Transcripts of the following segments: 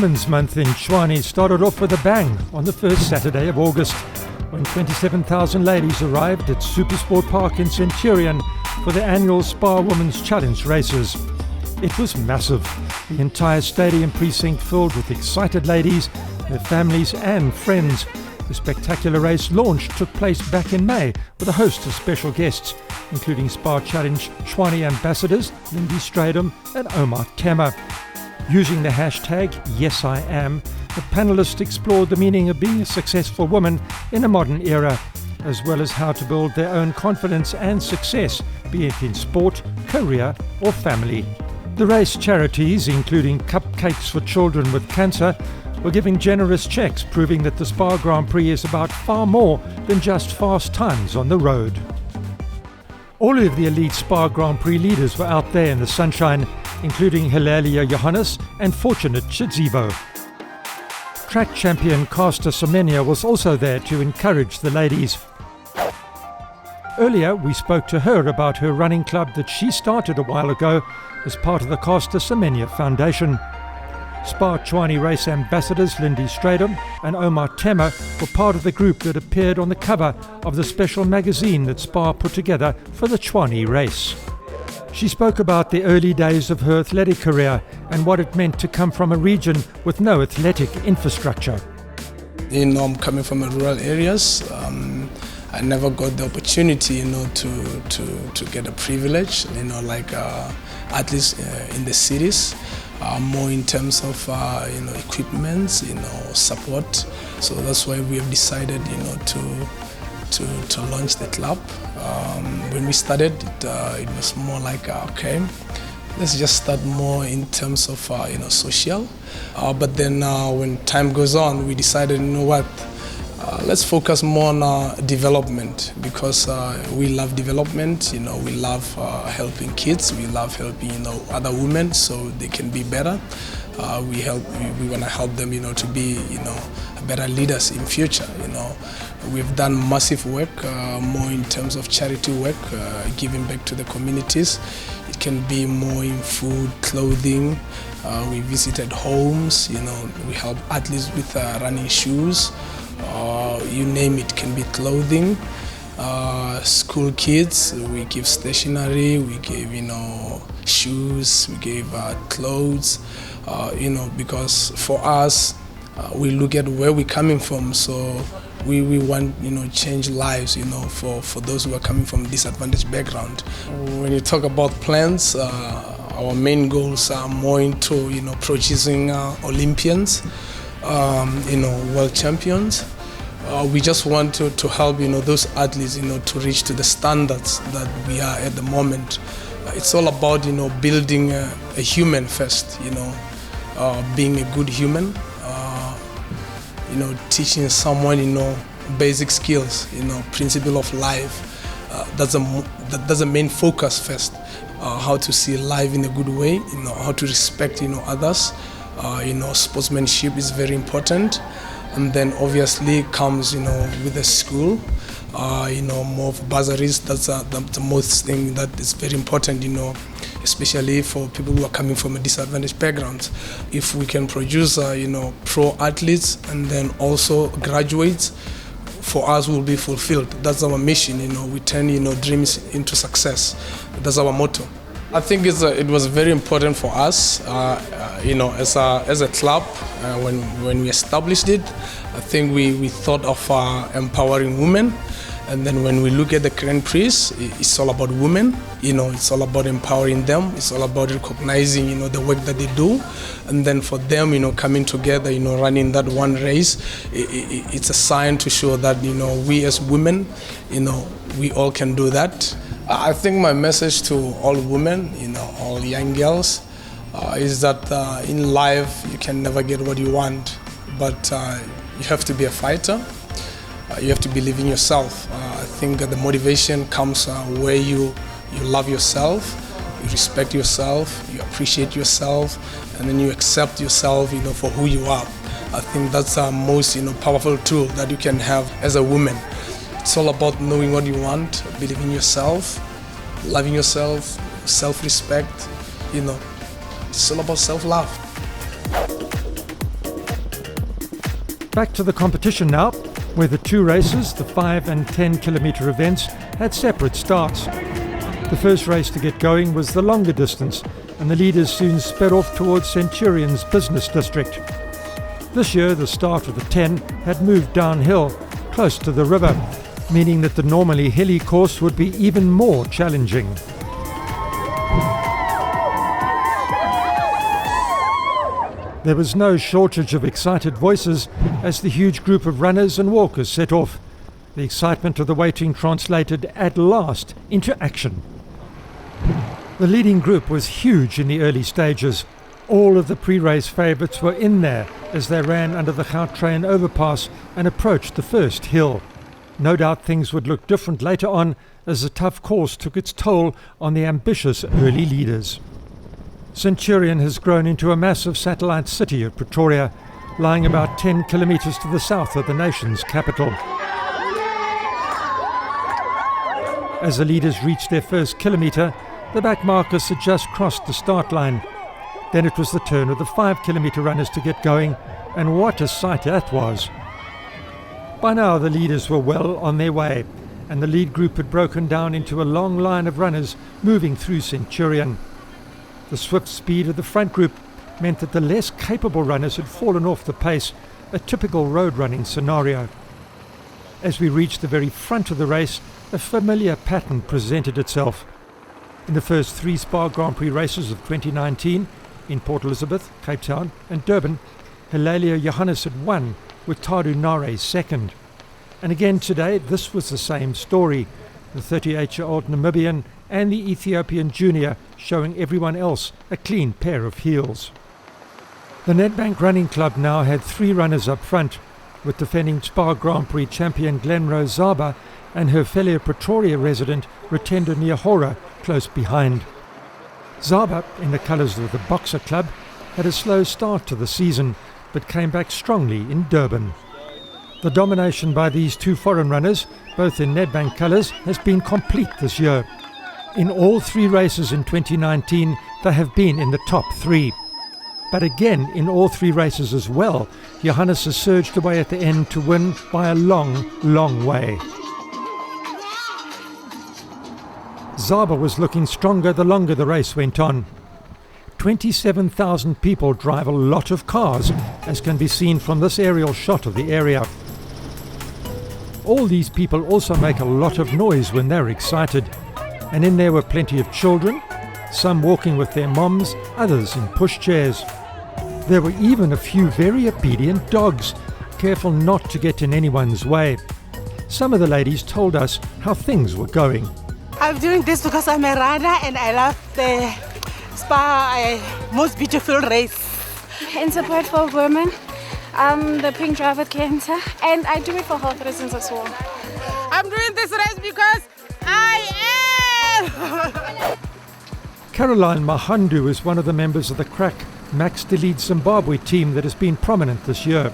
Women's Month in Thswane started off with a bang on the first Saturday of August, when 27,000 ladies arrived at Supersport Park in Centurion for the annual SPAR Women's Challenge races. It was massive, the entire stadium precinct filled with excited ladies, their families and friends. The spectacular race launch took place back in May with a host of special guests, including SPAR Challenge Thswane ambassadors Lindy Stradom and Omar Tema. Using the hashtag #YesIAm, the panelists explored the meaning of being a successful woman in a modern era, as well as how to build their own confidence and success, be it in sport, career or family. The race charities, including cupcakes for children with cancer, were giving generous cheques, proving that the SPAR Grand Prix is about far more than just fast times on the road. All of the elite SPAR Grand Prix leaders were out there in the sunshine, including Hilaria Johannes and Fortunate Chidzivo. Track champion Caster Semenya was also there to encourage the ladies. Earlier we spoke to her about her running club that she started a while ago as part of the Caster Semenya Foundation. SPAR Thswane race ambassadors Lindy Stradom and Omar Tema were part of the group that appeared on the cover of the special magazine that SPAR put together for the Thswane race. She spoke about the early days of her athletic career and what it meant to come from a region with no athletic infrastructure. I'm coming from rural areas. I never got the opportunity, to get a privilege, like athletes in the cities. More in terms of equipment, support. So that's why we have decided, to launch the club. When we started, it was more like okay, let's just start more in terms of social. But then when time goes on, we decided, let's focus more on development, because we love development. We love helping kids. We love helping other women so they can be better. We want to help them to be better leaders in future. We've done massive work, more in terms of charity work, giving back to the communities. It can be more in food, clothing. We visited homes. We help athletes with running shoes. You name it, can be clothing. School kids, we give stationery, we give shoes, we give clothes. Because for us, we look at where we're coming from, so we want change lives for those who are coming from disadvantaged background. When you talk about plans, our main goals are more into producing Olympians, world champions. We just want to help those athletes to reach to the standards that we are at the moment. It's all about building a human first, being a good human, teaching someone basic skills, principle of life. That's the main focus first. How to see life in a good way, how to respect others. Sportsmanship is very important. And then obviously comes with the school, more of bursaries. That's the most thing that is very important, especially for people who are coming from a disadvantaged background. If we can produce pro athletes and then also graduates, for us will be fulfilled. That's our mission. We turn dreams into success. That's our motto. I think it was very important for us, as a club, when we established it. I think we thought of empowering women, and then when we look at the Grand Prix, it's all about women. It's all about empowering them. It's all about recognizing the work that they do, and then for them coming together, running that one race. It's a sign to show that we as women, we all can do that. I think my message to all women, all young girls, is that in life you can never get what you want, but you have to be a fighter. You have to believe in yourself. I think the motivation comes where you love yourself, you respect yourself, you appreciate yourself, and then you accept yourself, for who you are. I think that's the most, powerful tool that you can have as a woman. It's all about knowing what you want, believing in yourself, loving yourself, self-respect. It's all about self-love. Back to the competition now, where the two races, the 5 and 10 kilometre events, had separate starts. The first race to get going was the longer distance, and the leaders soon sped off towards Centurion's business district. This year, the start of the 10 had moved downhill, close to the river, meaning that the normally hilly course would be even more challenging. There was no shortage of excited voices as the huge group of runners and walkers set off. The excitement of the waiting translated at last into action. The leading group was huge in the early stages. All of the pre-race favourites were in there as they ran under the Gautrain overpass and approached the first hill. No doubt things would look different later on as the tough course took its toll on the ambitious early leaders. Centurion has grown into a massive satellite city of Pretoria, lying about 10 kilometres to the south of the nation's capital. As the leaders reached their first kilometre, the backmarkers had just crossed the start line. Then it was the turn of the 5 kilometre runners to get going, and what a sight that was. By now the leaders were well on their way, and the lead group had broken down into a long line of runners moving through Centurion. The swift speed of the front group meant that the less capable runners had fallen off the pace, a typical road running scenario. As we reached the very front of the race, a familiar pattern presented itself. In the first 3 SPAR Grand Prix races of 2019, in Port Elizabeth, Cape Town and Durban, Hilalia Johannes had won, with Tadu Nare second. And again today, this was the same story. The 38-year-old Namibian and the Ethiopian junior showing everyone else a clean pair of heels. The Nedbank Running Club now had 3 runners up front, with defending SPAR Grand Prix champion Glenrose Zaba and her fellow Pretoria resident Retendo Niahora close behind. Zaba, in the colours of the Boxer Club, had a slow start to the season, but came back strongly in Durban. The domination by these 2 foreign runners, both in Nedbank colours, has been complete this year. In all 3 races in 2019, they have been in the top 3. But again, in all 3 races as well, Johannes has surged away at the end to win by a long, long way. Zaba was looking stronger the longer the race went on. 27,000 people drive a lot of cars, as can be seen from this aerial shot of the area. All these people also make a lot of noise when they're excited. And in there were plenty of children, some walking with their moms, others in pushchairs. There were even a few very obedient dogs, careful not to get in anyone's way. Some of the ladies told us how things were going. I'm doing this because I'm a runner and I love the SPAR most beautiful race. In support for women, the pink drive with cancer, and I do it for health reasons as well. I'm doing this race because I am. Caroline Mahandu is one of the members of the crack Max Delete Zimbabwe team that has been prominent this year.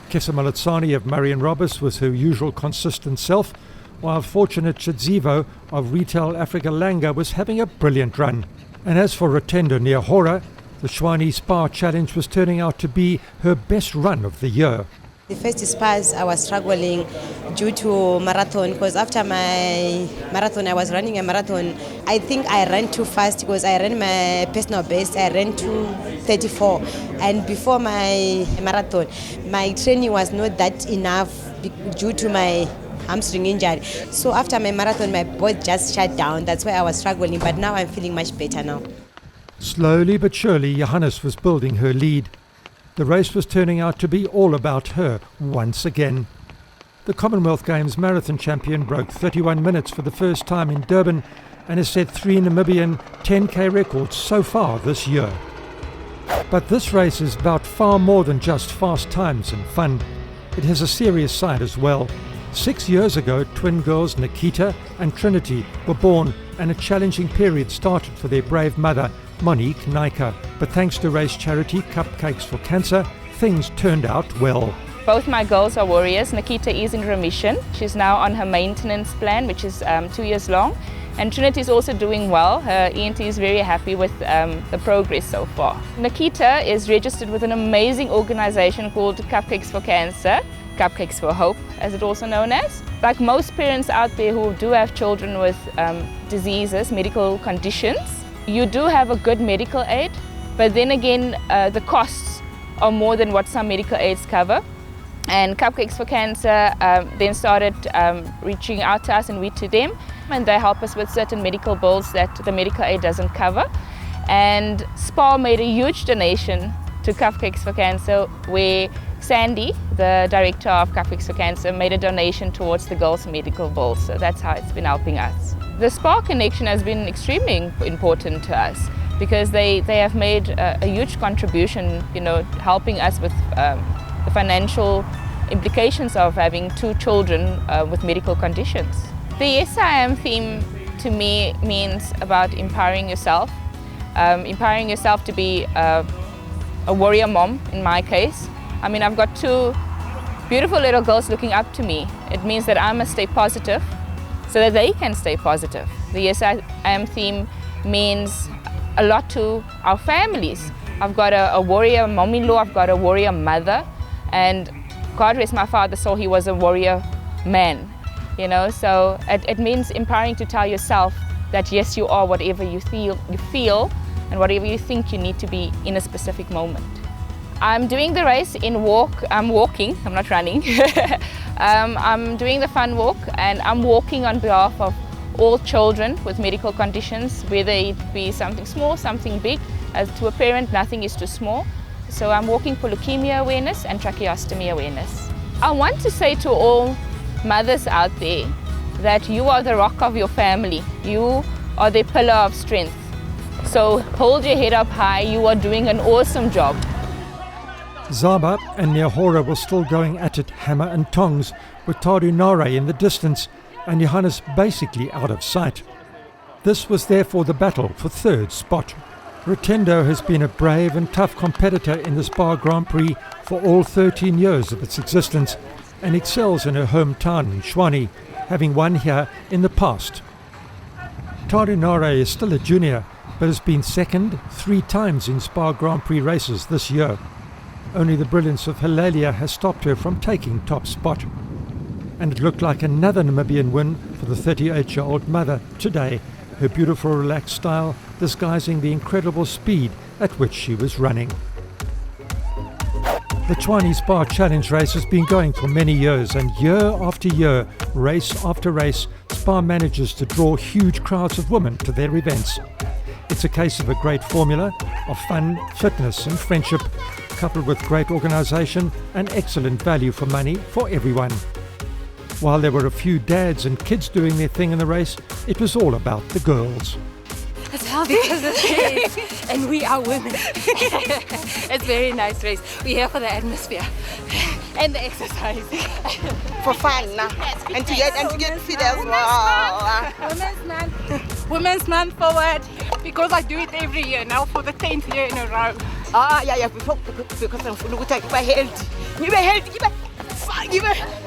Kesa Malatsani of Marion Roberts was her usual consistent self, while Fortunate Chidzivo of Retail Africa Langa was having a brilliant run. And as for Retendo Niahora, the Thswane SPAR Challenge was turning out to be her best run of the year. The first SPARs I was struggling due to marathon, because after my marathon I was running a marathon. I think I ran too fast because I ran my personal best. I ran 2:34, and before my marathon my training was not that enough due to my hamstring injury. So after my marathon my body just shut down. That's why I was struggling, but now I'm feeling much better now. Slowly but surely Johannes was building her lead. The race was turning out to be all about her once again. The Commonwealth Games marathon champion broke 31 minutes for the first time in Durban and has set 3 Namibian 10K records so far this year. But this race is about far more than just fast times and fun. It has a serious side as well. 6 years ago, twin girls Nikita and Trinity were born, and a challenging period started for their brave mother, Monique Naika. But thanks to race charity Cupcakes for Cancer, things turned out well. Both my girls are warriors. Nikita is in remission. She's now on her maintenance plan, which is 2 years long. And Trinity is also doing well. Her ENT is very happy with the progress so far. Nikita is registered with an amazing organization called Cupcakes for Cancer, Cupcakes for Hope, as it's also known as. Like most parents out there who do have children with diseases, medical conditions, you do have a good medical aid, but then again, the costs are more than what some medical aids cover. And Cupcakes for Cancer then started reaching out to us and we to them, and they help us with certain medical bills that the medical aid doesn't cover. And SPAR made a huge donation to Cupcakes for Cancer, where Sandy, the director of Cupcakes for Cancer, made a donation towards the girls' medical bills. So that's how it's been helping us. The SPAR connection has been extremely important to us because they have made a huge contribution, you know, helping us with the financial implications of having 2 children with medical conditions. The Yes I Am theme to me means about empowering yourself to be a warrior mom in my case. I mean, I've got 2 beautiful little girls looking up to me. It means that I must stay positive so that they can stay positive. The Yes I Am theme means a lot to our families. I've got a warrior mom-in-law, I've got a warrior mother, and God rest my father, so he was a warrior man, you know. So it means empowering to tell yourself that yes, you are whatever you feel and whatever you think you need to be in a specific moment. I'm doing the race in walk. I'm walking, I'm not running. I'm doing the fun walk, and I'm walking on behalf of all children with medical conditions, whether it be something small, something big. As to a parent, nothing is too small. So I'm walking for leukemia awareness and tracheostomy awareness. I want to say to all mothers out there that you are the rock of your family. You are the pillar of strength. So hold your head up high. You are doing an awesome job. Zaba and Nehora were still going at it hammer and tongs, with Thswane in the distance and Johannes basically out of sight. This was therefore the battle for 3rd spot. Rotendo has been a brave and tough competitor in the SPAR Grand Prix for all 13 years of its existence and excels in her hometown in Thswane, having won here in the past. Thswane is still a junior, but has been 2nd 3 times in SPAR Grand Prix races this year. Only the brilliance of Hilalia has stopped her from taking top spot. And it looked like another Namibian win for the 38-year-old mother today, her beautiful relaxed style disguising the incredible speed at which she was running. The Thswane SPAR Challenge race has been going for many years, and year after year, race after race, SPAR manages to draw huge crowds of women to their events. It's a case of a great formula of fun, fitness and friendship, coupled with great organisation and excellent value for money for everyone. While there were a few dads and kids doing their thing in the race, it was all about the girls. It's healthy because it's kids and we are women. It's a very nice race. We're here for the atmosphere and the exercise. For fun now. And to get fit as well. Women's month forward, because I do it every year now for the 10th year in a row. Yeah, because I'm going to keep healthy. Keep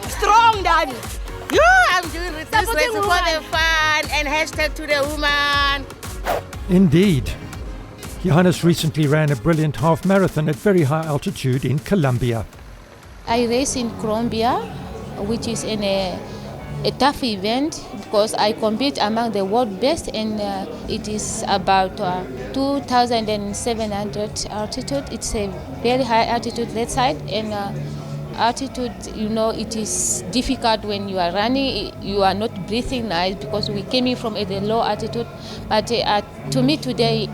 strong, Daddy. Yeah, I'm doing this race for the fun and hashtag to the woman. Indeed. Johannes recently ran a brilliant half marathon at very high altitude in Colombia. I race in Colombia, which is in a tough event because I compete among the world best, and it is about 2,700 altitude. It's a very high altitude that side, and altitude, it is difficult when you are running. You are not breathing nice because we came in from at a low altitude. But to me today,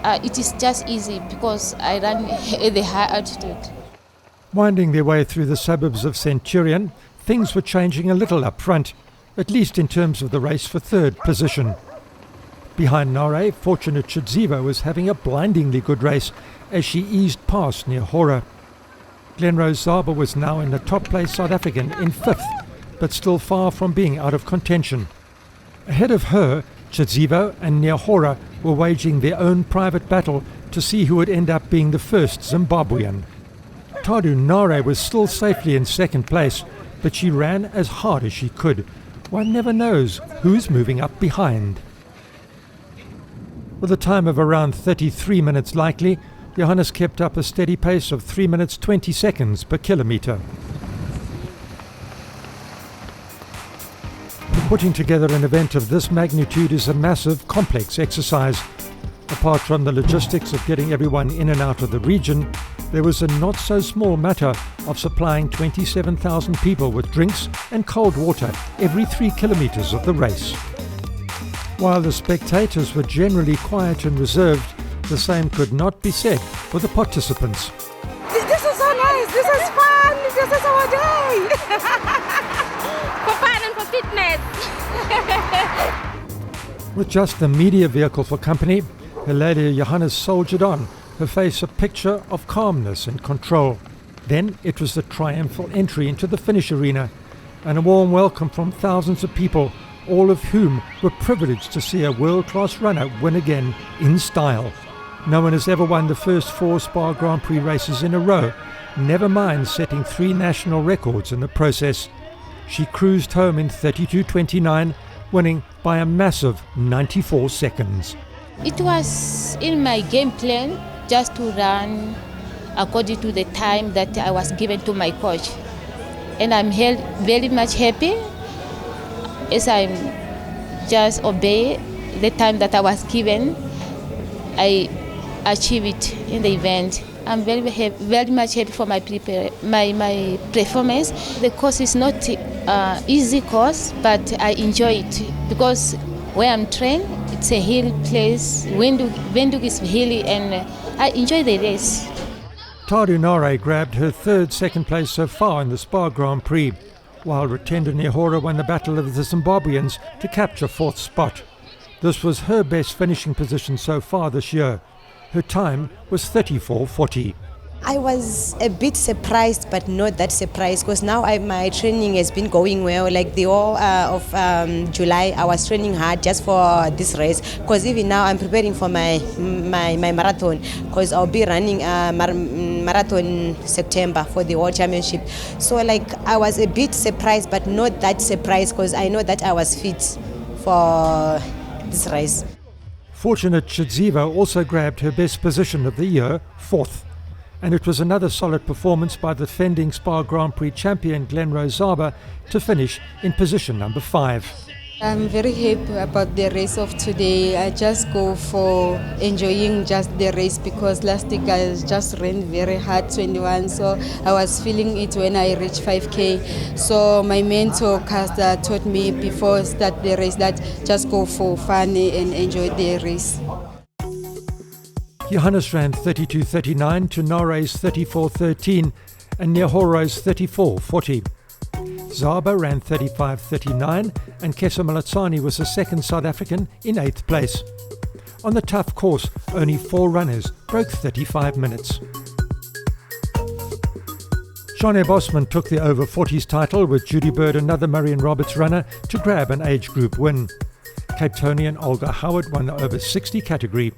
it is just easy because I run at the high altitude. Winding their way through the suburbs of Centurion, things were changing a little up front, at least in terms of the race for 3rd position. Behind Nare, Fortunate Chidziva was having a blindingly good race as she eased past near Hora. Glenrose Zaba was now in the top place South African in 5th, but still far from being out of contention. Ahead of her, Chidziva and Nehora were waging their own private battle to see who would end up being the first Zimbabwean. Thswane was still safely in 2nd place, but she ran as hard as she could. One never knows who's moving up behind. With a time of around 33 minutes likely, Johannes kept up a steady pace of 3 minutes 20 seconds per kilometre. Putting together an event of this magnitude is a massive, complex exercise. Apart from the logistics of getting everyone in and out of the region, there was a not-so-small matter of supplying 27,000 people with drinks and cold water every 3 kilometres of the race. While the spectators were generally quiet and reserved, the same could not be said for the participants. This is so nice. This is fun. This is our day. For fun and for fitness. With just the media vehicle for company, Helene Johannes soldiered on, her face a picture of calmness and control. Then it was the triumphal entry into the finish arena, and a warm welcome from thousands of people, all of whom were privileged to see a world-class runner win again in style. No one has ever won the first 4 SPAR Grand Prix races in a row, never mind setting 3 national records in the process. She cruised home in 32.29, winning by a massive 94 seconds. It was in my game plan just to run according to the time that I was given to my coach. And I'm very much happy as I just obey the time that I was given. I achieved it in the event. I'm very much happy for my performance. The course is not easy course, but I enjoy it because where I'm trained, it's a hilly place. Windhoek is hilly, and I enjoy the race. Thswane grabbed her 3rd second place so far in the SPAR Grand Prix, while Rutendo Nehora won the battle of the Zimbabweans to capture 4th spot. This was her best finishing position so far this year. Her time was 34.40. I was a bit surprised, but not that surprised, because now my training has been going well. Like the whole of July, I was training hard just for this race, because even now I'm preparing for my marathon, because I'll be running marathon September for the World Championship. So like I was a bit surprised, but not that surprised, because I know that I was fit for this race. Fortunate Chidziva also grabbed her best position of the year, 4th. And it was another solid performance by the defending SPAR Grand Prix champion Glenrose Zaba to finish in position number 5. I'm very happy about the race of today. I just go for enjoying just the race, because last week I just ran very hard, 21, so I was feeling it when I reached 5K. So my mentor Kasta taught me before start the race that just go for fun and enjoy the race. Johannes ran 32.39 to Nare's 34.13 and Nehora's 34.40. Zaba ran 35.39 and Kesa Malatsani was the second South African in 8th place. On the tough course, only 4 runners broke 35 minutes. Thswane Bosman took the over 40s title with Judy Bird, another Marion Roberts runner, to grab an age group win. Cape Townian Olga Howard won the over 60 category.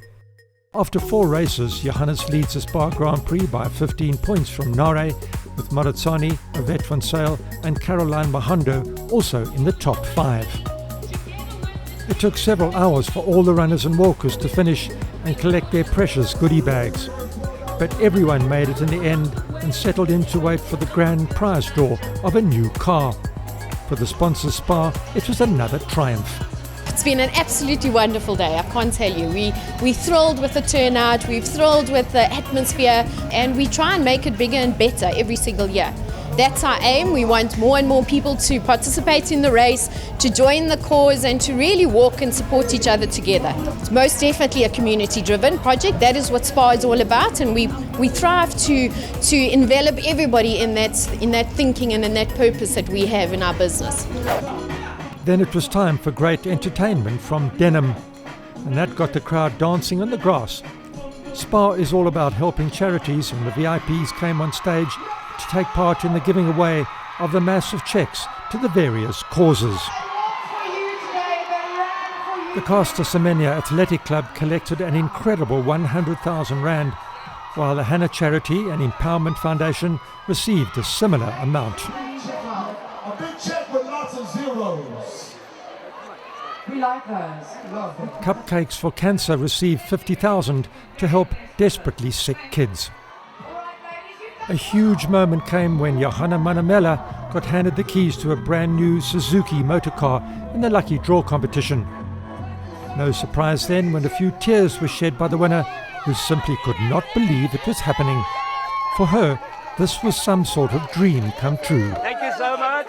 After 4 races, Johannes leads the SPAR Grand Prix by 15 points from Nare, with Maratsani, Yvette van Sail and Caroline Mahando also in the top 5. It took several hours for all the runners and walkers to finish and collect their precious goodie bags. But everyone made it in the end and settled in to wait for the grand prize draw of a new car. For the sponsor SPAR, it was another triumph. It's been an absolutely wonderful day, I can't tell you. We're thrilled with the turnout, we're thrilled with the atmosphere, and we try and make it bigger and better every single year. That's our aim. We want more and more people to participate in the race, to join the cause, and to really walk and support each other together. It's most definitely a community-driven project. That is what SPAR is all about, and we thrive to envelop everybody in that thinking and in that purpose that we have in our business. Then it was time for great entertainment from Denim, and that got the crowd dancing on the grass. SPAR is all about helping charities, and the VIPs came on stage to take part in the giving away of the massive cheques to the various causes. The Caster Semenya Athletic Club collected an incredible 100,000 rand, while the Hannah Charity and Empowerment Foundation received a similar amount. A big check with lots of zeros. Cupcakes for Cancer received $50,000 to help desperately sick kids. A huge moment came when Johanna Manamela got handed the keys to a brand new Suzuki motorcar in the lucky draw competition. No surprise then when a few tears were shed by the winner, who simply could not believe it was happening. For her, this was some sort of dream come true. Thank you so much.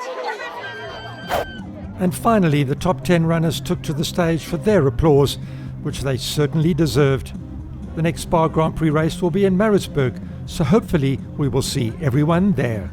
And finally, the top 10 runners took to the stage for their applause, which they certainly deserved. The next SPAR Grand Prix race will be in Maritzburg, so hopefully we will see everyone there.